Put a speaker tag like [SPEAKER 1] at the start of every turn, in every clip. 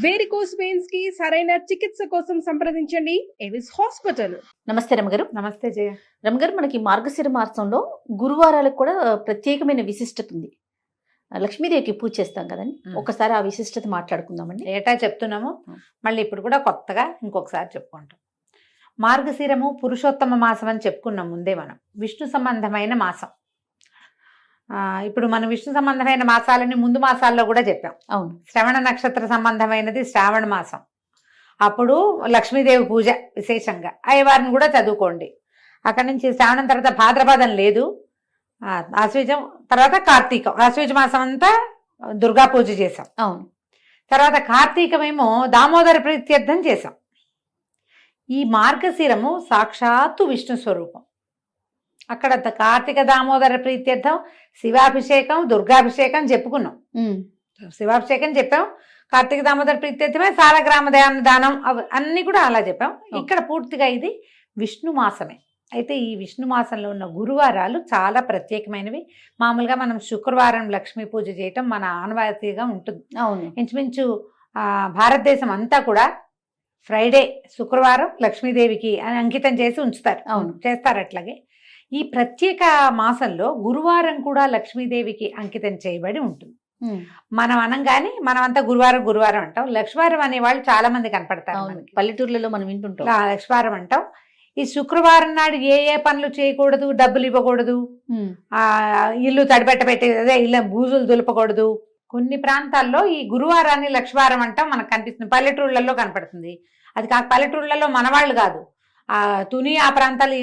[SPEAKER 1] Varicose veins కి సరైన చికిత్స కోసం సంప్రదించండి ఎవిస్ హాస్పిటల్.
[SPEAKER 2] నమస్తే రమగారు.
[SPEAKER 3] నమస్తే జయ.
[SPEAKER 2] రమగారు, మనకి మార్గశిర మాసంలో గురువారాలకు కూడా ప్రత్యేకమైన విశిష్టత ఉంది. లక్ష్మీదేవికి పూజ చేస్తాం కదండి, ఒకసారి ఆ విశిష్టత మాట్లాడుకుందామండి.
[SPEAKER 3] ఏటా చెప్తున్నాము, మళ్ళీ ఇప్పుడు కూడా కొత్తగా ఇంకొకసారి చెప్పుకుంటాం. మార్గశిరము పురుషోత్తమ మాసం అని చెప్పుకున్నాం ముందే. మనం విష్ణు సంబంధమైన మాసం. ఇప్పుడు మనం విష్ణు సంబంధమైన మాసాలని ముందు మాసాల్లో కూడా చెప్పాం.
[SPEAKER 2] అవును.
[SPEAKER 3] శ్రవణ నక్షత్ర సంబంధమైనది శ్రావణ మాసం. అప్పుడు లక్ష్మీదేవి పూజ విశేషంగా అయ్యవారిని కూడా చదువుకోండి. అక్కడి నుంచి శ్రావణం తర్వాత భాద్రపదం లేదు, ఆశ్వీజం తర్వాత కార్తీకం. ఆశ్వీజ మాసం అంతా దుర్గా పూజ చేసాం.
[SPEAKER 2] అవును.
[SPEAKER 3] తర్వాత కార్తీకమేమో దామోదర ప్రీత్యర్థం చేసాం. ఈ మార్గశిరము సాక్షాత్తు విష్ణు స్వరూపం. అక్కడ కార్తీక దామోదర ప్రీత్యర్థం శివాభిషేకం దుర్గాభిషేకం చెప్పుకున్నాం. శివాభిషేకం చెప్పాం, కార్తీక దామోదర ప్రీత్యర్థమే సాలగ్రామ దానం అన్ని కూడా అలా చెప్పాం. ఇక్కడ పూర్తిగా ఇది విష్ణు మాసమే. అయితే ఈ విష్ణు మాసంలో ఉన్న గురువారాలు చాలా ప్రత్యేకమైనవి. మామూలుగా మనం శుక్రవారం లక్ష్మీ పూజ చేయటం మన ఆనవాయితీగా ఉంటుంది.
[SPEAKER 2] అవును.
[SPEAKER 3] ఇంచుమించు భారతదేశం అంతా కూడా ఫ్రైడే శుక్రవారం లక్ష్మీదేవికి అంకితం చేసి ఉంచుతారు.
[SPEAKER 2] అవును,
[SPEAKER 3] చేస్తారు. అట్లాగే ఈ ప్రత్యేక మాసంలో గురువారం కూడా లక్ష్మీదేవికి అంకితం చేయబడి ఉంటుంది. మనం అనంగానే మనం అంతా గురువారం గురువారం అంటాం. లక్ష్మీవారం అనే వాళ్ళు చాలా మంది కనపడతారు.
[SPEAKER 2] పల్లెటూర్లలో మనం వింటుంటాం
[SPEAKER 3] లక్ష్మీవారం అంటాం. ఈ శుక్రవారం నాడు ఏ ఏ పనులు చేయకూడదు, డబ్బులు ఇవ్వకూడదు, ఇల్లు తడిబెట్ట పెట్టే ఇల్లు బూజులు దులపకూడదు. కొన్ని ప్రాంతాల్లో ఈ గురువారాన్ని లక్ష్మీవారం అంటాం, మనకు కనిపిస్తుంది. పల్లెటూళ్ళల్లో కనపడుతుంది. అది కాక పల్లెటూళ్ళలో మనవాళ్ళు కాదు, తుని ఆ ప్రాంతాలు,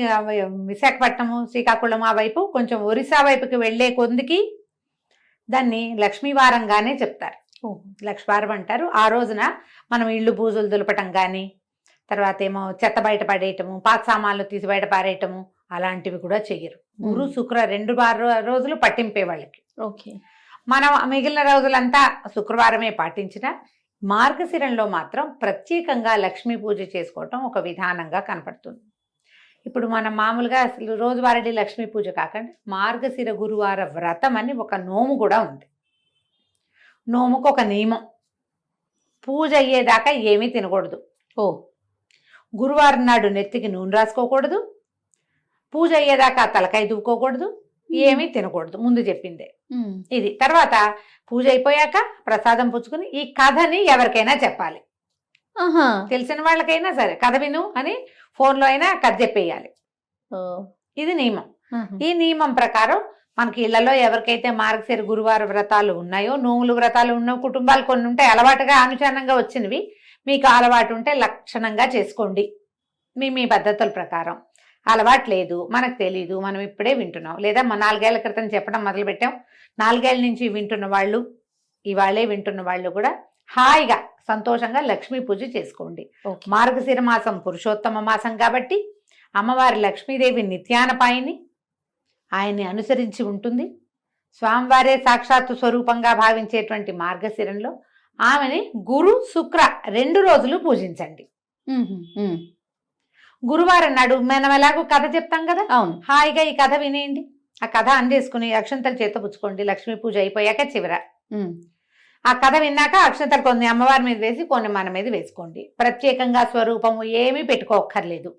[SPEAKER 3] విశాఖపట్నము శ్రీకాకుళం ఆ వైపు కొంచెం ఒరిస్సా వైపుకి వెళ్లే కొందికి దాన్ని లక్ష్మీవారంగానే చెప్తారు. లక్ష్మీవారం అంటారు. ఆ రోజున మనం ఇళ్ళు బూజులు దులపటం కానీ, తర్వాత ఏమో చెత్త బయట పడేయటము, పాత సామాన్లు తీసి బయట పారేయటము అలాంటివి కూడా చెయ్యరు. గురు శుక్ర 2 రోజులు పట్టింపే వాళ్ళకి.
[SPEAKER 2] ఓకే.
[SPEAKER 3] మనం మిగిలిన రోజులంతా శుక్రవారమే పాటించిన మార్గశిరంలో మాత్రం ప్రత్యేకంగా లక్ష్మీ పూజ చేసుకోవటం ఒక విధానంగా కనపడుతుంది. ఇప్పుడు మనం మామూలుగా అసలు రోజువారీ లక్ష్మీ పూజ కాకుండా మార్గశిర గురువార వ్రతం అని ఒక నోము కూడా ఉంది. నోముకు ఒక నియమం, పూజ అయ్యేదాకా ఏమీ తినకూడదు. గురువారం నాడు నెత్తికి నూనె రాసుకోకూడదు, పూజ అయ్యేదాకా తలకాయ దువ్వుకోకూడదు, ఏమీ తినకూడదు. ముందు చెప్పిందే ఇది. తర్వాత పూజ అయిపోయాక ప్రసాదం పుచ్చుకుని ఈ కథని ఎవరికైనా చెప్పాలి. తెలిసిన వాళ్ళకైనా సరే కథ విను అని ఫోన్లో అయినా కథ చెప్పేయాలి. ఇది నియమం. ఈ నియమం ప్రకారం మనకి ఇళ్లలో ఎవరికైతే మార్గశిర గురువార వ్రతాలు ఉన్నాయో, నోములు వ్రతాలు ఉన్న కుటుంబాలు కొన్ని ఉంటాయి, అలవాటుగా అనుచరణంగా వచ్చినవి. మీకు అలవాటు ఉంటే లక్షణంగా చేసుకోండి మీ పద్ధతుల ప్రకారం. అలవాటు లేదు, మనకు తెలీదు, మనం ఇప్పుడే వింటున్నాం, లేదా 4 ఏళ్ల క్రితం చెప్పడం మొదలుపెట్టాం, 4 ఏళ్ల నుంచి వింటున్న వాళ్ళు, ఇవాళే వింటున్న వాళ్ళు కూడా హాయిగా సంతోషంగా లక్ష్మీ పూజ చేసుకోండి. మార్గశిర మాసం పురుషోత్తమ మాసం కాబట్టి అమ్మవారి లక్ష్మీదేవి నిత్యానపాయిని, ఆయన్ని అనుసరించి ఉంటుంది. స్వామివారే సాక్షాత్తు స్వరూపంగా భావించేటువంటి మార్గశిరంలో ఆమెని గురు శుక్ర 2 రోజులు పూజించండి. గురువారం నాడు మనం ఎలాగో కథ చెప్తాం కదా,
[SPEAKER 2] అవును,
[SPEAKER 3] హాయిగా ఈ కథ వినేయండి. ఆ కథ అందేసుకుని అక్షంతలు చేత పుచ్చుకోండి. లక్ష్మీ పూజ అయిపోయాక చివర ఆ కథ విన్నాక అక్షంతలు కొన్ని అమ్మవారి మీద వేసి కొన్ని మన మీద వేసుకోండి. ప్రత్యేకంగా స్వరూపము ఏమీ పెట్టుకోక్కర్లేదు.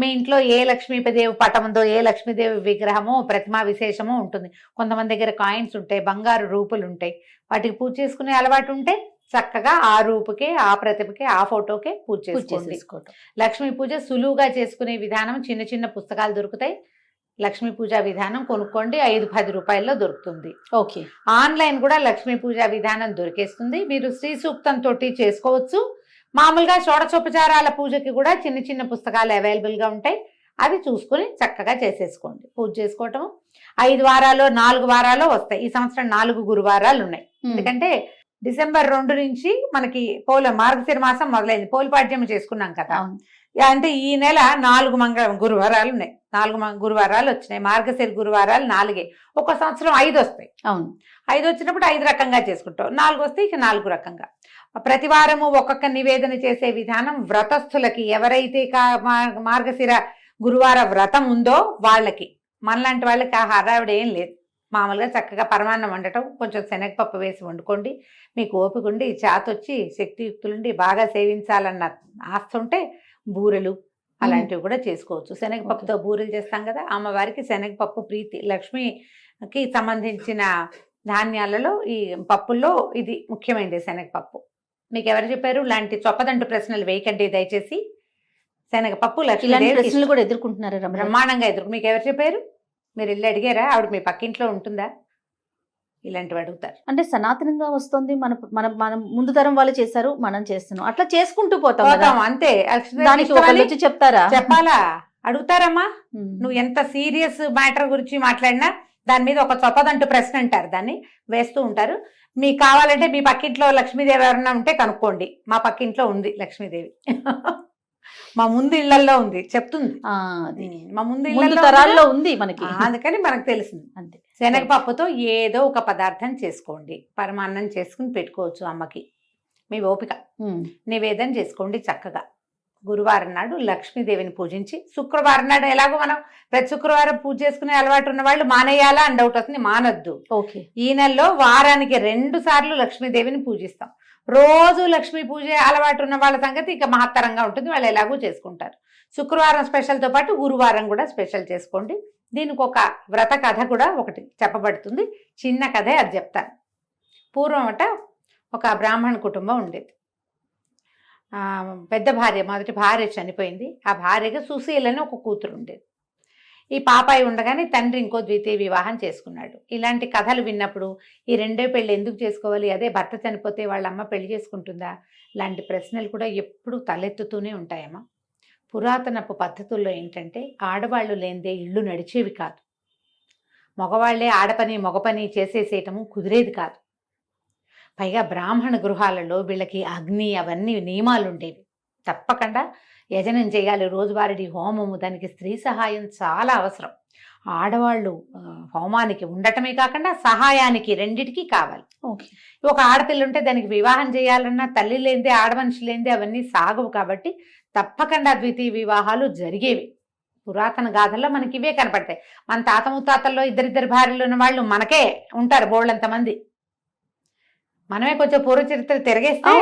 [SPEAKER 3] మీ ఇంట్లో ఏ లక్ష్మీదేవి పటం ఉందో, ఏ లక్ష్మీదేవి విగ్రహమో ప్రతిమా విశేషమో ఉంటుంది. కొంతమంది దగ్గర కాయిన్స్ ఉంటాయి, బంగారు రూపులు ఉంటాయి, వాటికి పూజ చేసుకునే అలవాటు ఉంటే చక్కగా ఆ రూపుకే, ఆ ప్రతిభకే, ఆ ఫోటోకే పూజ చేసుకోండి. లక్ష్మీ పూజ సులువుగా చేసుకునే విధానం చిన్న చిన్న పుస్తకాలు దొరుకుతాయి. లక్ష్మీ పూజ విధానం కొనుక్కోండి, 5-10 రూపాయల్లో దొరుకుతుంది.
[SPEAKER 2] ఓకే.
[SPEAKER 3] ఆన్లైన్ కూడా లక్ష్మీ పూజ విధానం దొరికేస్తుంది. మీరు శ్రీ సూక్తంతో చేసుకోవచ్చు. మామూలుగా షోడశోపచారాల పూజకి కూడా చిన్న చిన్న పుస్తకాలు అవైలబుల్గా ఉంటాయి, అవి చూసుకుని చక్కగా చేసేసుకోండి. పూజ చేసుకోవటం 5 వారాలు 4 వారాలు వస్తాయి. ఈ సంవత్సరం 4 గురువారాలు ఉన్నాయి. ఎందుకంటే డిసెంబర్ 2 నుంచి మనకి మార్గశిర మాసం మొదలైంది. పోలిపాడ్యం చేసుకున్నాం కదా, అంటే ఈ నెల 4 గురువారాలు ఉన్నాయి. 4 గురువారాలు వచ్చినాయి. మార్గశిర గురువారాలు 4. ఒక సంవత్సరం 5 వస్తాయి.
[SPEAKER 2] అవును,
[SPEAKER 3] 5 వచ్చినప్పుడు 5 రకంగా చేసుకుంటాం. 4 వస్తే ఇక 4 రకంగా. ప్రతి వారము ఒక్కొక్క నివేదన చేసే విధానం వ్రతస్థులకి, ఎవరైతే మార్గశిర గురువార వ్రతం ఉందో వాళ్ళకి. మనలాంటి వాళ్ళకి ఆ హడావిడ ఏం లేదు. మామూలుగా చక్కగా పరమాన్నం వండటం, కొంచెం శనగపప్పు వేసి వండుకోండి. మీకు ఓపిక ఉండి చేతొచ్చి శక్తియుక్తులుండి బాగా సేవించాలన్న ఆస్తి ఉంటే బూరెలు అలాంటివి కూడా చేసుకోవచ్చు. శనగపప్పుతో బూరెలు చేస్తాం కదా, అమ్మవారికి శనగపప్పు ప్రీతి. లక్ష్మికి సంబంధించిన ధాన్యాలలో ఈ పప్పుల్లో ఇది ముఖ్యమైనది శనగపప్పు. మీకు ఎవరు చెప్పారు? ఇలాంటి చొప్పదంటు ప్రశ్నలు వేయకండి దయచేసి. శనగపప్పు లక్ష్మీదేవి
[SPEAKER 2] ప్రశ్నలు కూడా ఎదుర్కొంటున్నారు రమణ.
[SPEAKER 3] బ్రహ్మాండంగా ఎదురు. మీకు ఎవరు చెప్పారు? మీరు ఇల్లు అడిగారా? ఆవిడ మీ పక్కింట్లో ఉంటుందా? ఇలాంటివి అడుగుతారు.
[SPEAKER 2] అంటే సనాతనంగా వస్తుంది, మన మన మనం ముందు తరం వాళ్ళు చేశారు, మనం చేస్తున్నాం, అట్లా చేసుకుంటూ పోతాం కదా.
[SPEAKER 3] పోతాం అంతే.
[SPEAKER 2] దానికి ఒకళ్ళు వచ్చి చెప్తారా?
[SPEAKER 3] చెప్పాలా? అడుగుతారమ్మా. నువ్వు ఎంత సీరియస్ మ్యాటర్ గురించి మాట్లాడినా దాని మీద ఒక చొప్పదంటూ ప్రశ్న అంటారు, దాన్ని వేస్తూ ఉంటారు. మీకు కావాలంటే మీ పక్కింట్లో లక్ష్మీదేవి ఎవరన్నా ఉంటే కనుక్కోండి. మా పక్కింట్లో ఉంది లక్ష్మీదేవి. మా ముందు ఇళ్లలో ఉంది, చెప్తుంది. మా ముందు
[SPEAKER 2] తరాల్లో ఉంది మనకి,
[SPEAKER 3] అందుకని మనకు తెలిసింది.
[SPEAKER 2] అంతే.
[SPEAKER 3] శనగపప్పుతో ఏదో ఒక పదార్థం చేసుకోండి. పరమాన్నం చేసుకుని పెట్టుకోవచ్చు అమ్మకి, మీ ఓపిక. నివేదన చేసుకోండి చక్కగా. గురువారం నాడు లక్ష్మీదేవిని పూజించి, శుక్రవారం నాడు ఎలాగో మనం ప్రతి శుక్రవారం పూజ చేసుకునే అలవాటు ఉన్న వాళ్ళు మానేయాలా అని డౌట్ వస్తుంది. మానద్దు.
[SPEAKER 2] ఓకే.
[SPEAKER 3] ఈ నెలలో వారానికి 2 సార్లు లక్ష్మీదేవిని పూజిస్తాం. రోజు లక్ష్మీ పూజ అలవాటు ఉన్న వాళ్ళ సంగతి ఇక మహత్తరంగా ఉంటుంది, వాళ్ళు ఎలాగూ చేసుకుంటారు. శుక్రవారం స్పెషల్తో పాటు గురువారం కూడా స్పెషల్ చేసుకోండి. దీనికి ఒక వ్రత కథ కూడా ఒకటి చెప్పబడుతుంది, చిన్న కథే, అది చెప్తాను. పూర్వం ఒక బ్రాహ్మణ కుటుంబం ఉండేది. పెద్ద భార్య, మొదటి భార్య చనిపోయింది. ఆ భార్యకి సుశీలని ఒక కూతురు ఉండేది. ఈ పాపాయి ఉండగానే తండ్రి ఇంకో ద్వితీయ వివాహం చేసుకున్నాడు. ఇలాంటి కథలు విన్నప్పుడు ఈ రెండో పెళ్ళి ఎందుకు చేసుకోవాలి, అదే భర్త చనిపోతే వాళ్ళ అమ్మ పెళ్లి చేసుకుంటుందా, ఇలాంటి ప్రశ్నలు కూడా ఎప్పుడూ తలెత్తుతూనే ఉంటాయమ్మా. పురాతనపు పద్ధతుల్లో ఏంటంటే ఆడవాళ్ళు లేనిదే ఇళ్ళు నడిచేవి కాదు. మగవాళ్లే ఆడపని మగ పని చేసేసేయటము కుదిరేది కాదు. పైగా బ్రాహ్మణ గృహాలలో వీళ్ళకి అగ్ని అవన్నీ నియమాలు ఉండేవి. తప్పకుండా యజనం చేయాలి, రోజువారీ హోమము, దానికి స్త్రీ సహాయం చాలా అవసరం. ఆడవాళ్ళు హోమానికి ఉండటమే కాకుండా సహాయానికి రెండిటికి కావాలి. ఒక ఆడపిల్ల ఉంటే దానికి వివాహం చేయాలన్నా తల్లి లేనిదే, ఆడమనిషి లేనిదే అవన్నీ సాగవు. కాబట్టి తప్పకుండా ద్వితీయ వివాహాలు జరిగేవి. పురాతన గాథల్లో మనకి ఇవే కనపడతాయి. మన తాత ముత్తాతల్లో ఇద్దరిద్దరు భార్యలు ఉన్న వాళ్ళు మనకే ఉంటారు బోళ్ళంతమంది. మనమే కొంచెం పూర్వ చరిత్ర తిరగేస్తే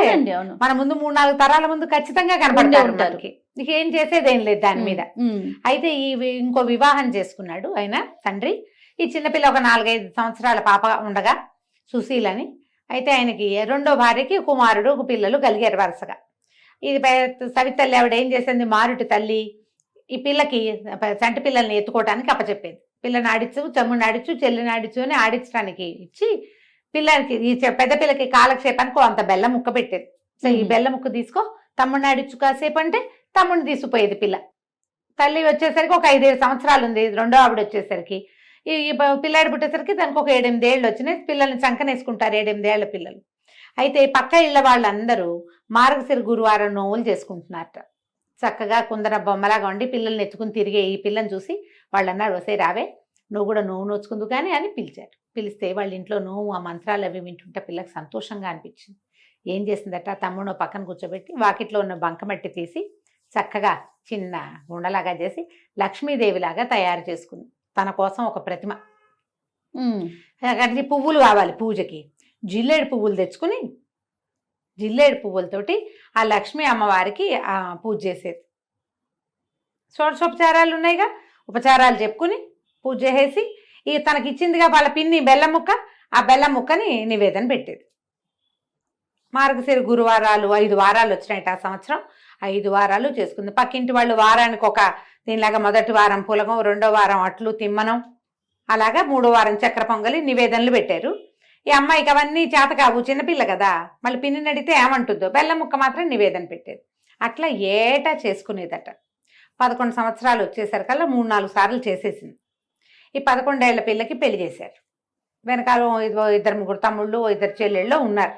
[SPEAKER 3] మన ముందు 3-4 తరాల ముందు ఖచ్చితంగా కనపడతారు మనకి. నీకు ఏం చేసేదేం లేదు దాని మీద. అయితే ఇంకో వివాహం చేసుకున్నాడు ఆయన తండ్రి. ఈ చిన్నపిల్ల ఒక 4-5 సంవత్సరాల పాప ఉండగా సుశీలని. అయితే ఆయనకి రెండో భార్యకి కుమారుడు పిల్లలు కలిగారు వరుసగా. ఇది సవితల్లి ఆవిడ ఏం చేసింది, మారుటి తల్లి ఈ పిల్లకి చంటి పిల్లల్ని ఎత్తుకోవటానికి అప్పచెప్పేది. పిల్లని ఆడిచ్చు, చెమ్ముని ఆడిచ్చు, చెల్లిని ఆడిచ్చు అని ఆడించడానికి ఇచ్చి పిల్లలకి ఈ పెద్ద పిల్లకి కాలక్షేపానికి అంత బెల్లం ముక్క పెట్టేది. సో ఈ బెల్లం ముక్క తీసుకో, తమ్ముడిని ఆడిచ్చు కాసేపు అంటే తమ్ముడిని తీసుకుపోయేది పిల్ల. తల్లి వచ్చేసరికి ఒక 5-7 సంవత్సరాలు ఉంది. రెండో ఆవిడ వచ్చేసరికి ఈ పిల్లాడి పుట్టేసరికి దానికి ఒక 7-8 ఏళ్ళు వచ్చినాయి. పిల్లల్ని చంకనేసుకుంటారు 7-8 ఏళ్ల పిల్లలు. అయితే పక్క ఇళ్ల వాళ్ళందరూ మార్గశిర గురువారం నోవులు చేసుకుంటున్నారట. చక్కగా కుందర బొమ్మలాగా ఉండి పిల్లల్ని ఎత్తుకుని తిరిగే ఈ పిల్లని చూసి వాళ్ళు అన్నారు, వసే రావే నువ్వు కూడా నోవు నోచుకుందు కానీ అని పిలిచారు. పిలిస్తే వాళ్ళ ఇంట్లో నోవు ఆ మంత్రాలు అవి వింటుంటే పిల్లకి సంతోషంగా అనిపించింది. ఏం చేసిందట, తమ్ముడు పక్కన కూర్చోబెట్టి వాకిట్లో ఉన్న బంకమట్టి తీసి చక్కగా చిన్న గుండలాగా చేసి లక్ష్మీదేవిలాగా తయారు చేసుకుంది. తన కోసం ఒక ప్రతిమ. అక్కడికి పువ్వులు కావాలి పూజకి. జిల్లేడు పువ్వులు తెచ్చుకుని జిల్లేడు పువ్వులతోటి ఆ లక్ష్మీ అమ్మవారికి పూజ చేసేది. షోడశోపచారాలు ఉన్నాయిగా, ఉపచారాలు చెప్పుకుని పూజ చేసేసి తనకి ఇచ్చిందిగా వాళ్ళ పిన్ని బెల్లం ముక్క, ఆ బెల్లం ముక్కని నివేదన పెట్టేది. మార్గశిర గురువారాలు 5 వారాలు వచ్చినాయి ఆ సంవత్సరం. 5 వారాలు చేసుకుంది. పక్కింటి వాళ్ళు వారానికి ఒక దీనిలాగా మొదటి వారం పులగం, రెండో వారం అట్లు తిమ్మనం, అలాగా 3వ వారం చక్కెర పొంగలి నివేదనలు పెట్టారు. ఈ అమ్మాయికి అవన్నీ చేత కావు, చిన్నపిల్ల కదా, మళ్ళీ పిన్నిని అడిగితే ఏమంటుందో, బెల్లం ముక్క మాత్రం నివేదన పెట్టేది. అట్లా ఏటా చేసుకునేదట. 11 సంవత్సరాలు వచ్చేసరికల్లా 3-4 సార్లు చేసేసింది. ఈ 11 ఏళ్ల పిల్లకి పెళ్లి చేశారు. వెనకాల 2-3 తమ్ముళ్ళు 2 చెల్లెళ్ళు ఉన్నారు.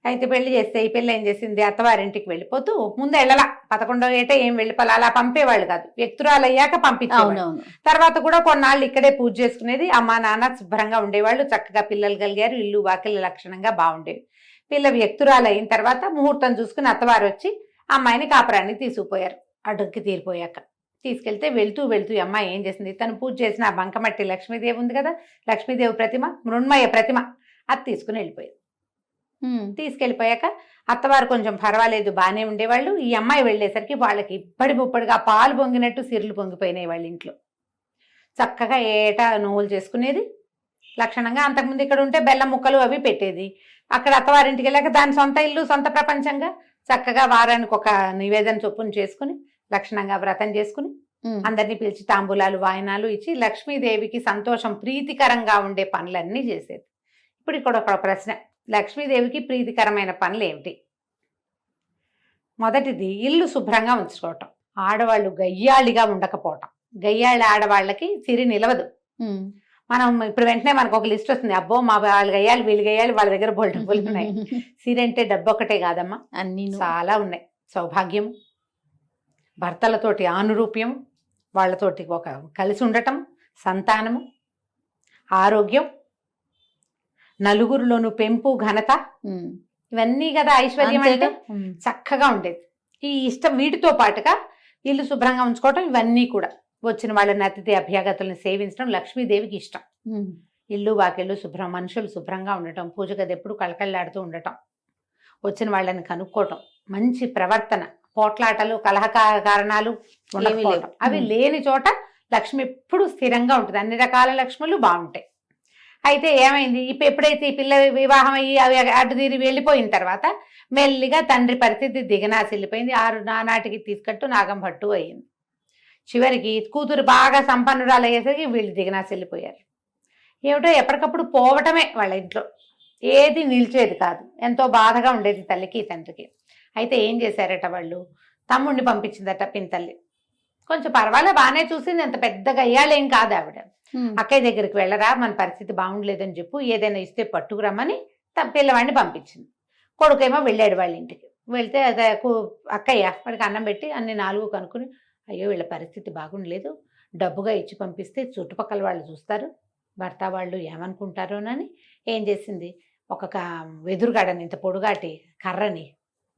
[SPEAKER 3] అయితే పెళ్లి చేస్తే ఈ పిల్ల ఏం చేసింది, అత్తవారింటికి వెళ్ళిపోతూ ముందు వెళ్ళలా, 11వ ఏట ఏం వెళ్ళిపోలే, అలా పంపేవాళ్ళు కాదు, వ్యక్తురాలు అయ్యాక పంపించేవాళ్ళు. తర్వాత కూడా కొన్నాళ్ళు ఇక్కడే పూజ చేసుకునేది. అమ్మా నాన్న శుభ్రంగా ఉండేవాళ్ళు, చక్కగా పిల్లలు కలిగారు, ఇల్లు వాకిలి లక్షణంగా బాగుండేవి. పిల్ల వ్యక్తురాలు అయిన తర్వాత ముహూర్తం చూసుకుని అత్తవారు వచ్చి అమ్మాయిని కాపురానికి తీసుకుపోయారు. అడ్డుకి తీరిపోయాక తీసుకెళ్తే వెళ్తూ వెళ్తూ ఈ అమ్మాయి ఏం చేసింది, తను పూజ చేసిన ఆ బంకమట్టి లక్ష్మీదేవి ఉంది కదా, లక్ష్మీదేవి ప్రతిమ, మృణ్మయ ప్రతిమ, అది తీసుకుని వెళ్ళిపోయింది. తీసుకెళ్ళిపోయాక అత్తవారు కొంచెం పర్వాలేదు బాగానే ఉండేవాళ్ళు. ఈ అమ్మాయి వెళ్ళేసరికి వాళ్ళకి ఇప్పటి ముప్పటిగా పాలు పొంగినట్టు సిరులు పొంగిపోయినాయి వాళ్ళ ఇంట్లో. చక్కగా ఏటా నోవులు చేసుకునేది లక్షణంగా. అంతకుముందు ఇక్కడ ఉంటే బెల్లం ముక్కలు అవి పెట్టేది. అక్కడ అత్తవారింటికి వెళ్ళాక దాని సొంత ఇల్లు, సొంత ప్రపంచంగా చక్కగా వారానికి ఒక నివేదన చొప్పున చేసుకుని లక్షణంగా వ్రతం చేసుకుని అందరినీ పిలిచి తాంబూలాలు వాయనాలు ఇచ్చి లక్ష్మీదేవికి సంతోషం ప్రీతికరంగా ఉండే పనులన్నీ చేసేది. ఇప్పుడు ఇక్కడ ఒక ప్రశ్న, లక్ష్మీదేవికి ప్రీతికరమైన పనులు ఏమిటి? మొదటిది ఇల్లు శుభ్రంగా ఉంచుకోవటం, ఆడవాళ్ళు గయ్యాళిగా ఉండకపోవటం. గయ్యాళి ఆడవాళ్ళకి సిరి నిలవదు. మనం ఇప్పుడు వెంటనే మనకు ఒక లిస్ట్ వస్తుంది, అబ్బో మా వాళ్ళు గయ్యాలి వీళ్ళు గయ్యాలి వాళ్ళ దగ్గర బోల్ డబ్బులు ఉన్నాయి. సిరి అంటే డబ్బు ఒకటే కాదమ్మా,
[SPEAKER 2] అన్ని
[SPEAKER 3] చాలా ఉన్నాయి. సౌభాగ్యం, భర్తలతోటి ఆనురూప్యం, వాళ్ళతోటి ఒక కలిసి ఉండటం, సంతానము, ఆరోగ్యం, నలుగురిలోను పెంపు, ఘనత, ఇవన్నీ కదా ఐశ్వర్యం అంటే. చక్కగా ఉండేది. ఈ ఇష్టం వీటితో పాటుగా ఇల్లు శుభ్రంగా ఉంచుకోవటం, ఇవన్నీ కూడా వచ్చిన వాళ్ళని అతిథి అభ్యాగతులను సేవించడం లక్ష్మీదేవికి ఇష్టం. ఇల్లు వాకిళ్ళు శుభ్రం, మనుషులు శుభ్రంగా ఉండటం, పూజ గది ఎప్పుడు కళకళలాడుతూ ఉండటం, వచ్చిన వాళ్ళని కనుక్కోవటం, మంచి ప్రవర్తన, పోట్లాటలు కలహ కారణాలు ఉండకపోవటం, అవి లేని చోట లక్ష్మి ఎప్పుడు స్థిరంగా ఉంటుంది. అన్ని రకాల లక్ష్ములు బాగుంటాయి. అయితే ఏమైంది, ఎప్పుడైతే ఈ పిల్ల వివాహం అయ్యి అవి అటు తీరి వెళ్ళిపోయిన తర్వాత మెల్లిగా తండ్రి పరిస్థితి దిగనాసి వెళ్ళిపోయింది. నానాటికి తీసుకట్టు నాగం భట్టు అయ్యింది. చివరికి కూతురు బాగా సంపన్నురాలు అయ్యేసరికి వీళ్ళు దిగనాసి వెళ్ళిపోయారు. ఏమిటో ఎప్పటికప్పుడు పోవటమే వాళ్ళ ఇంట్లో, ఏది నిలిచేది కాదు. ఎంతో బాధగా ఉండేది తల్లికి తండ్రికి. అయితే ఏం చేశారట వాళ్ళు, తమ్ముడిని పంపించిందట పినతల్లి. కొంచెం పర్వాలే బాగానే చూసింది, అంత పెద్దగా అయ్యాలేం కాదు ఆవిడ. అక్కయ్య దగ్గరికి వెళ్ళరా, మన పరిస్థితి బాగుండలేదని చెప్పు, ఏదైనా ఇస్తే పట్టుకురమ్మని పిల్లవాడిని పంపించింది. కొడుకేమో వెళ్ళాడు వాళ్ళ ఇంటికి. వెళ్తే అక్కయ్య వాడికి అన్నం పెట్టి అన్ని 4 కనుక్కుని, అయ్యో వీళ్ళ పరిస్థితి బాగుండలేదు, డబ్బుగా ఇచ్చి పంపిస్తే చుట్టుపక్కల వాళ్ళు చూస్తారు, భర్త వాళ్ళు ఏమనుకుంటారోనని ఏం చేసింది, ఒక వెదురుగాడని ఇంత పొడుగాటి కర్రని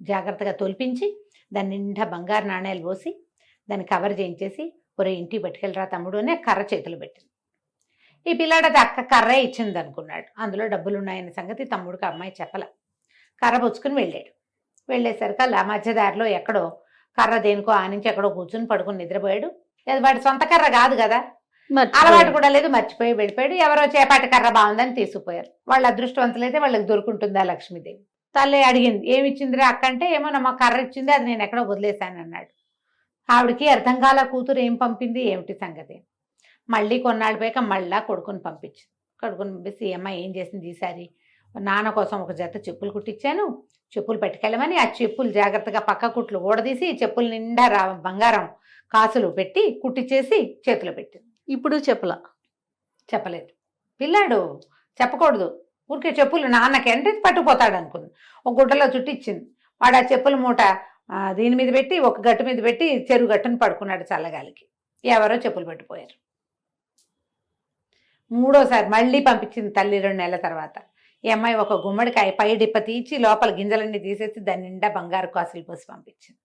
[SPEAKER 3] జాగ్రత్తగా తొలిపించి దాని నిండా బంగారు నాణేలు పోసి దాన్ని కవర్ చేయించేసి, ఒరే ఇంటికి పట్టుకెళ్ళరా తమ్ముడు అని కర్ర చేతులు పెట్టింది. ఈ పిల్లాడు అక్క కర్రే ఇచ్చింది అనుకున్నాడు, అందులో డబ్బులు ఉన్నాయన్న సంగతి తమ్ముడికి అమ్మాయి చెప్పల. కర్ర పుచ్చుకుని వెళ్ళాడు. వెళ్ళేసరికి అలా మధ్యదారిలో ఎక్కడో కర్ర దేనికో ఆనించి ఎక్కడో కూర్చుని పడుకుని నిద్రపోయాడు. వాడి సొంత కర్ర కాదు కదా, అలవాటు కూడా లేదు, మర్చిపోయి వెళ్ళిపోయాడు. ఎవరో చేపాటి కర్ర బాగుందని తీసుకుపోయారు. వాళ్ళ అదృష్టవంతులైతే వాళ్ళకి దొరుకుంటుందా లక్ష్మీదేవి. తల్లి అడిగింది, ఏమి ఇచ్చిందిరా అక్క అంటే, ఏమో నమ్మ కర్ర ఇచ్చింది, అది నేను ఎక్కడో వదిలేశాను అన్నాడు. ఆవిడికి అర్థం కాల, కూతురు ఏం పంపింది ఏమిటి సంగతి. మళ్ళీ కొన్నాళ్ళు పోయాక మళ్ళా కొడుకుని పంపించింది. కొడుకుని పంపిస్తే ఈ అమ్మాయి ఏం చేసింది, ఈసారి నాన్న కోసం ఒక జత చెప్పులు కుట్టించాను, చెప్పులు పట్టుకెళ్ళమని ఆ చెప్పులు జాగ్రత్తగా పక్క కుట్లు ఊడదీసి చెప్పులు నిండా బంగారం కాసులు పెట్టి కుట్టించేసి చేతిలో పెట్టింది.
[SPEAKER 2] ఇప్పుడు
[SPEAKER 3] చెప్పలేదు. పిల్లాడు చెప్పకూడదు, ఊరికే చెప్పులు నాన్నకి అంటే పట్టుకుపోతాడు అనుకుంది. ఒక గుడ్డలో చుట్టిచ్చింది. వాడు ఆ చెప్పుల మూట దీని మీద పెట్టి ఒక గట్టు మీద పెట్టి చెరువు గట్టును పడుకున్నాడు చల్లగాలికి. ఎవరో చెప్పులు పెట్టిపోయారు. 3వసారి మళ్ళీ పంపించింది తల్లి 2 నెలల తర్వాత. ఈ అమ్మాయి ఒక గుమ్మడికాయ పై డిప్ప తీసి లోపల గింజలన్నీ తీసేసి దాని నిండా బంగారు కాసులు పోసి పంపించింది.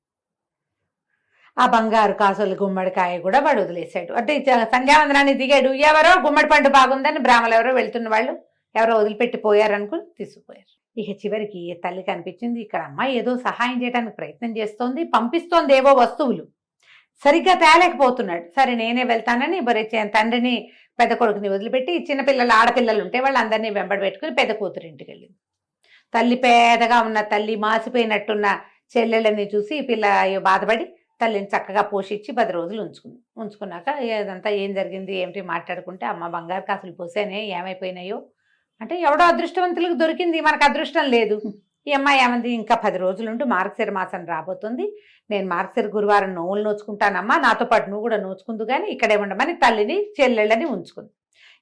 [SPEAKER 3] ఆ బంగారు కాసులు గుమ్మడికాయ కూడా వాడు వదిలేశాడు. అంటే సంధ్యావందనాన్ని దిగాడు, ఎవరో గుమ్మడి పండు బాగుందని బ్రాహ్మలు ఎవరో వెళ్తున్న వాళ్ళు ఎవరో వదిలిపెట్టి పోయారనుకుని తీసుకుపోయారు. ఇక చివరికి తల్లి కనిపించింది, ఇక్కడ అమ్మాయి ఏదో సహాయం చేయడానికి ప్రయత్నం చేస్తోంది, పంపిస్తోంది ఏవో వస్తువులు, సరిగ్గా తేలేకపోతున్నాడు. సరే నేనే వెళ్తానని తండ్రిని పెద్ద కొడుకుని వదిలిపెట్టి చిన్నపిల్లలు ఆడపిల్లలు ఉంటే వాళ్ళందరినీ వెంబడి పెట్టుకుని పెద్ద కూతురు ఇంటికి వెళ్ళింది. తల్లి పేదగా ఉన్న తల్లి మాసిపోయినట్టున్న చెల్లెళ్ళని చూసి పిల్ల అయ్యో బాధపడి తల్లిని చక్కగా పోషించి 10 రోజులు ఉంచుకున్నాక ఇదంతా ఏం జరిగింది ఏమిటి మాట్లాడుకుంటే, అమ్మ బంగారు కాసులు పోసానే ఏమైపోయినాయో అంటే, ఎవడో అదృష్టవంతులకు దొరికింది, మనకు అదృష్టం లేదు. ఈ అమ్మాయి ఏమంది, ఇంకా 10 రోజులుంటూ మార్గశిర మాసం రాబోతుంది, నేను మార్గశిర గురువారం నోవులు నోచుకుంటానమ్మా, నాతో పాటు నువ్వు కూడా నోచుకుందు కానీ ఇక్కడే ఉండమని తల్లిని చెల్లెళ్ళని ఉంచుకుంది.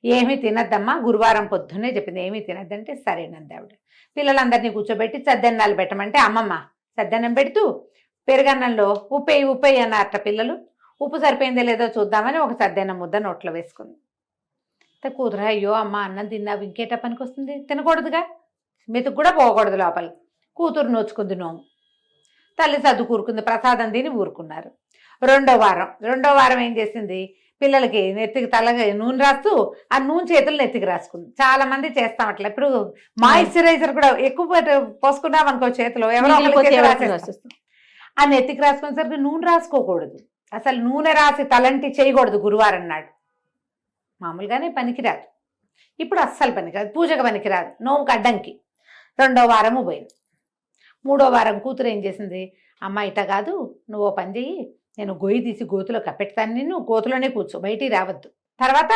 [SPEAKER 3] ఏమీ తినద్దమ్మా, గురువారం పొద్దున్నే చెప్పింది, ఏమీ తినద్దంటే సరేనంది ఆవిడ. పిల్లలందరినీ కూర్చోబెట్టి సద్దెన్నాలు పెట్టమంటే, అమ్మమ్మ సద్దన్నం పెడుతూ పెరుగన్నంలో ఉప్పేయి అన్నారట పిల్లలు. ఉప్పు సరిపోయిందో లేదో చూద్దామని ఒక సద్దెన్నం ముద్ద నోట్లో వేసుకుంది. కూతురు, అయ్యో అమ్మ అన్నం తిన్నావు ఇంకేట పనికి వస్తుంది, తినకూడదుగా, మెతుకు కూడా పోకూడదు లోపలికి. కూతురు నోచుకుంది నోము. తల్లి సర్దు కూరుకుంది, ప్రసాదం తిని ఊరుకున్నారు. రెండో వారం ఏం చేసింది, పిల్లలకి నెత్తికి తలగా నూనె రాస్తూ ఆ నూనె చేతులు నెత్తికి రాసుకుంది. చాలా మంది చేస్తాం అట్లా. ఇప్పుడు మాయిశ్చరైజర్ కూడా ఎక్కువ పోసుకున్నాం అనుకో చేతిలో, ఎవరో ఒకరి చేతిలో రాసేస్తాం. ఆ నెత్తికి రాసుకునేసరికి నూనె రాసుకోకూడదు, అసలు నూనె రాసి తలంటి చేయకూడదు గురువారం నాడు. మామూలుగానే పనికిరాదు, ఇప్పుడు అస్సలు పనికిరాదు, పూజకు పనికిరాదు, నోముకు అడ్డంకి. 2వ వారము పోయింది. 3వ వారం కూతురు ఏం చేసింది, అమ్మ ఇట కాదు, నువ్వు ఓ పని చెయ్యి, నేను గొయ్యి తీసి గోతులో కప్పెడతాను, నిన్ను గోతులోనే కూర్చో, బయటికి రావద్దు. తర్వాత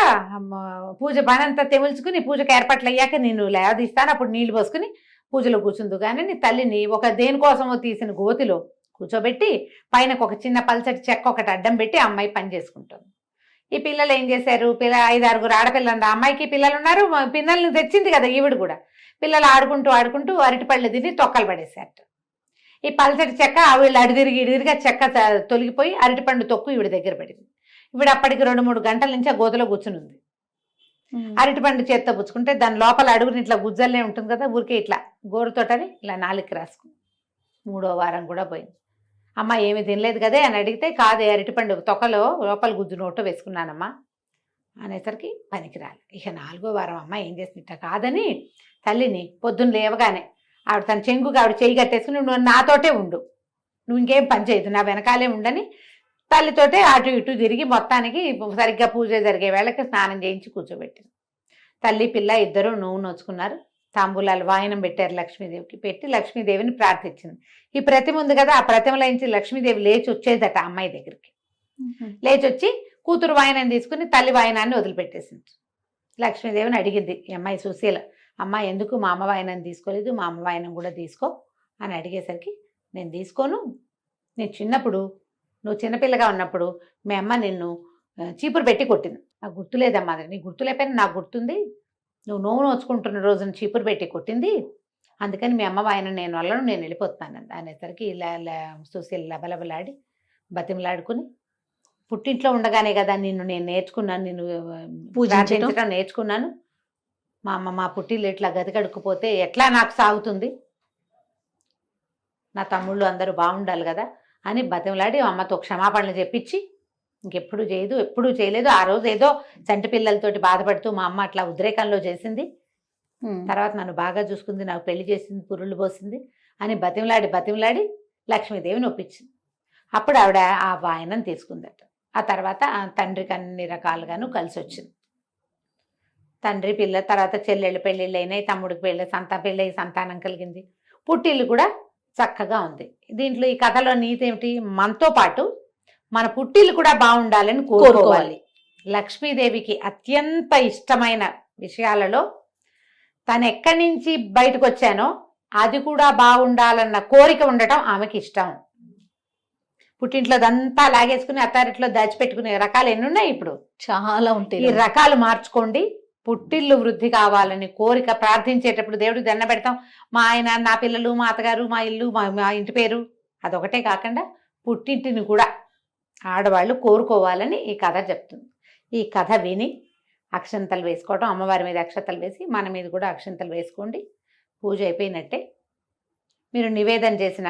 [SPEAKER 3] పూజ పనంతా తెముల్చుకుని పూజకు ఏర్పాట్లు అయ్యాక నేను లేవదీస్తాను, అప్పుడు నీళ్లు పోసుకుని పూజలో కూర్చుందు. కానీ నీ తల్లిని ఒక దేనికోసమో తీసిన గోతిలో కూర్చోబెట్టి పైన ఒక చిన్న పల్చటి చెక్క ఒకటి అడ్డం పెట్టి అమ్మాయి పని చేసుకుంటుంది. ఈ పిల్లలు ఏం చేశారు, 5-6 ఆడపిల్లలు, అమ్మాయికి పిల్లలు ఉన్నారు, పిల్లల్ని తెచ్చింది కదా ఈవిడ కూడా. పిల్లలు ఆడుకుంటూ అరటిపళ్ళు తిని తొక్కలు పడేశారు. ఈ పల్చటి చెక్క వీళ్ళు ఇడిదిరిగి చెక్క తొలగిపోయి అరటిపండు తొక్కు ఈవిడ దగ్గర పడింది. ఈవిడ అప్పటికి 2-3 గంటల నుంచి ఆ గోతలో కూర్చుని ఉంది. అరటిపండు చేత్తో పుచ్చుకుంటే దాని లోపల అడుగుని ఇట్లా గుజ్జల్లే ఉంటుంది కదా, ఊరికే ఇట్లా గోరుతోటని ఇలా నాలుగుకి రాసుకుంది. 3వ వారం కూడా పోయింది. అమ్మ ఏమి తినలేదు కదే అని అడిగితే, కాదే అరటిపండు తొక్కలో లోపల గుజ్జు నోట్లో వేసుకున్నానమ్మా అనేసరికి పనికిరాలి. ఇక 4వ వారం అమ్మ ఏం చేసిందిట కాదని తల్లిని పొద్దున్న లేవగానే ఆవిడ తన చెంగుగా ఆవిడ చేయి కట్టేసుకుని, నువ్వు నాతోటే ఉండు, నువ్వు ఇంకేం పని చేయదు, నా వెనకాలే ఉండని తల్లితోటే అటు ఇటు తిరిగి మొత్తానికి సరిగ్గా పూజ జరిగే వేళకి స్నానం చేయించి కూర్చోబెట్టింది. తల్లి పిల్ల ఇద్దరు నువ్వు నోచుకున్నారు. తాంబూలాలు వాయనం పెట్టారు లక్ష్మీదేవికి. పెట్టి లక్ష్మీదేవిని ప్రార్థించింది. ఈ ప్రతిమ ఉంది కదా, ఆ ప్రతిమలోంచి లక్ష్మీదేవి లేచి వచ్చేదట అమ్మాయి దగ్గరికి. లేచి వచ్చి కూతురు వాయనం తీసుకుని తల్లి వాయనాన్ని వదిలిపెట్టేసింది. లక్ష్మీదేవిని అడిగింది ఈ అమ్మాయి సుశీల, అమ్మ ఎందుకు మా అమ్మ వాయనం తీసుకోలేదు, మా అమ్మ వాయనం కూడా తీసుకో అని అడిగేసరికి, నేను తీసుకోను, నేను చిన్నప్పుడు నువ్వు చిన్నపిల్లగా ఉన్నప్పుడు మీ అమ్మ నిన్ను చీపురు పెట్టి కొట్టింది, నాకు గుర్తులేదమ్మా, నీ గుర్తులేకపోయినా నాకు గుర్తుంది, నువ్వు నోవు నోచుకుంటున్న రోజున చీపురు పెట్టి కొట్టింది, అందుకని మీ అమ్మ వాయనం నేను వల్లను, నేను వెళ్ళిపోతున్నాను అనేసరికి ఇలా సుశీల లబలబలాడి బతిమలాడుకుని, పుట్టింట్లో ఉండగానే కదా నిన్ను నేను నేర్చుకున్నాను, నిన్ను పూజించడం నేర్చుకున్నాను, మా పుట్టిల్లు ఇట్లా గది కడుక్కుపోతే ఎట్లా నాకు సాగుతుంది, నా తమ్ముళ్ళు అందరూ బాగుండాలి కదా అని బతిమలాడి అమ్మతో క్షమాపణలు చెప్పించి ఇంకెప్పుడు చేయదు, ఎప్పుడూ చేయలేదు. ఆ రోజు ఏదో చంటి పిల్లలతోటి బాధపడుతూ మా అమ్మ అట్లా ఉద్రేకంలో చేసింది, తర్వాత నన్ను బాగా చూసుకుంది, నాకు పెళ్లి చేసింది, పురుళ్ళు పోసింది అని బతిమలాడి లక్ష్మీదేవిని ఒప్పించింది. అప్పుడు ఆవిడ ఆ వాయనం తీసుకుందట. ఆ తర్వాత తండ్రికి అన్ని రకాలుగాను కలిసి వచ్చింది. తండ్రి పిల్ల తర్వాత చెల్లెళ్ళు పెళ్ళిళ్ళు అయినాయి, తమ్ముడికి పెళ్ళి సంతానం కలిగింది, పుట్టిల్లు కూడా చక్కగా ఉంది. దీంట్లో ఈ కథలో నీతి ఏమిటి, మనతో పాటు మన పుట్టిల్లు కూడా బాగుండాలని కోరుకోవాలి. లక్ష్మీదేవికి అత్యంత ఇష్టమైన విషయాలలో తను ఎక్కడి నుంచి బయటకు వచ్చానో అది కూడా బాగుండాలన్న కోరిక ఉండటం ఆమెకి ఇష్టం. పుట్టింట్లో దంతా లాగేసుకుని అత్తారింట్లో దాచిపెట్టుకునే రకాలు ఎన్ని ఉన్నాయి, ఇప్పుడు
[SPEAKER 2] చాలా ఉంటాయి.
[SPEAKER 3] ఈ రకాలు మార్చుకోండి. పుట్టిల్లు వృద్ధి కావాలని కోరిక ప్రార్థించేటప్పుడు దేవుడికి దండ పెడతాం, మా ఆయన, నా పిల్లలు, మా అత్తగారు, మా ఇల్లు, మా ఇంటి పేరు, అదొకటే కాకుండా పుట్టింటిని కూడా ఆడవాళ్ళు కోరుకోవాలని ఈ కథ చెప్తుంది. ఈ కథ విని అక్షంతలు వేసుకోవటం, అమ్మవారి మీద అక్షంతలు వేసి మన మీద కూడా అక్షంతలు వేసుకోండి. పూజ అయిపోయినట్టే. మీరు నివేదన చేసిన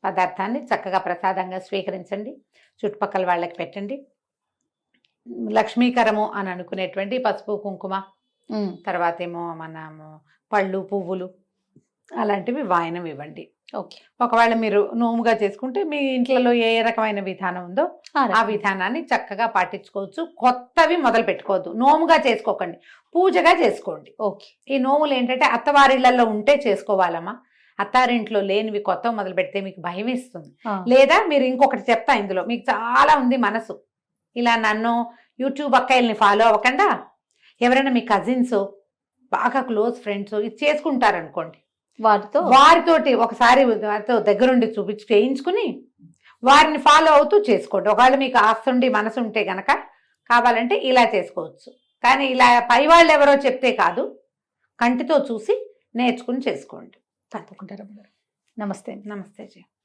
[SPEAKER 3] పదార్థాన్ని చక్కగా ప్రసాదంగా స్వీకరించండి, చుట్టుపక్కల వాళ్ళకి పెట్టండి. లక్ష్మీకరము అని అనుకునేటువంటి పసుపు కుంకుమ, తర్వాత ఏమో మనము పళ్ళు పువ్వులు అలాంటివి వాయనం ఇవ్వండి.
[SPEAKER 2] ఓకే.
[SPEAKER 3] ఒకవేళ మీరు నోముగా చేసుకుంటే మీ ఇంట్లో ఏ రకమైన విధానం ఉందో ఆ విధానాన్ని చక్కగా పాటించుకోవచ్చు. కొత్తవి మొదలు పెట్టుకోవద్దు, నోముగా చేసుకోకండి, పూజగా చేసుకోండి.
[SPEAKER 2] ఓకే.
[SPEAKER 3] ఈ నోములు ఏంటంటే అత్తవారిళ్లలో ఉంటే చేసుకోవాలమ్మా, అత్తారింట్లో లేనివి కొత్త మొదలు పెడితే మీకు భయం ఇస్తుంది. లేదా మీరు ఇంకొకటి చెప్తా, ఇందులో మీకు చాలా ఉంది మనసు, ఇలా నన్ను యూట్యూబ్ అక్కయ్యల్ని ఫాలో అవ్వకుండా ఎవరైనా మీ కజిన్స్ బాగా క్లోజ్ ఫ్రెండ్స్ ఇది చేసుకుంటారనుకోండి, వారితోటి ఒకసారి వారితో దగ్గరుండి చేయించుకుని వారిని ఫాలో అవుతూ చేసుకోండి. ఒకవేళ మీకు ఆస్తుండి మనసు ఉంటే గనక కావాలంటే ఇలా చేసుకోవచ్చు. కానీ ఇలా పై వాళ్ళు ఎవరో చెప్తే కాదు, కంటితో చూసి నేర్చుకుని చేసుకోండి.
[SPEAKER 2] తప్పకుండా. నమస్తే.
[SPEAKER 3] నమస్తే జీ.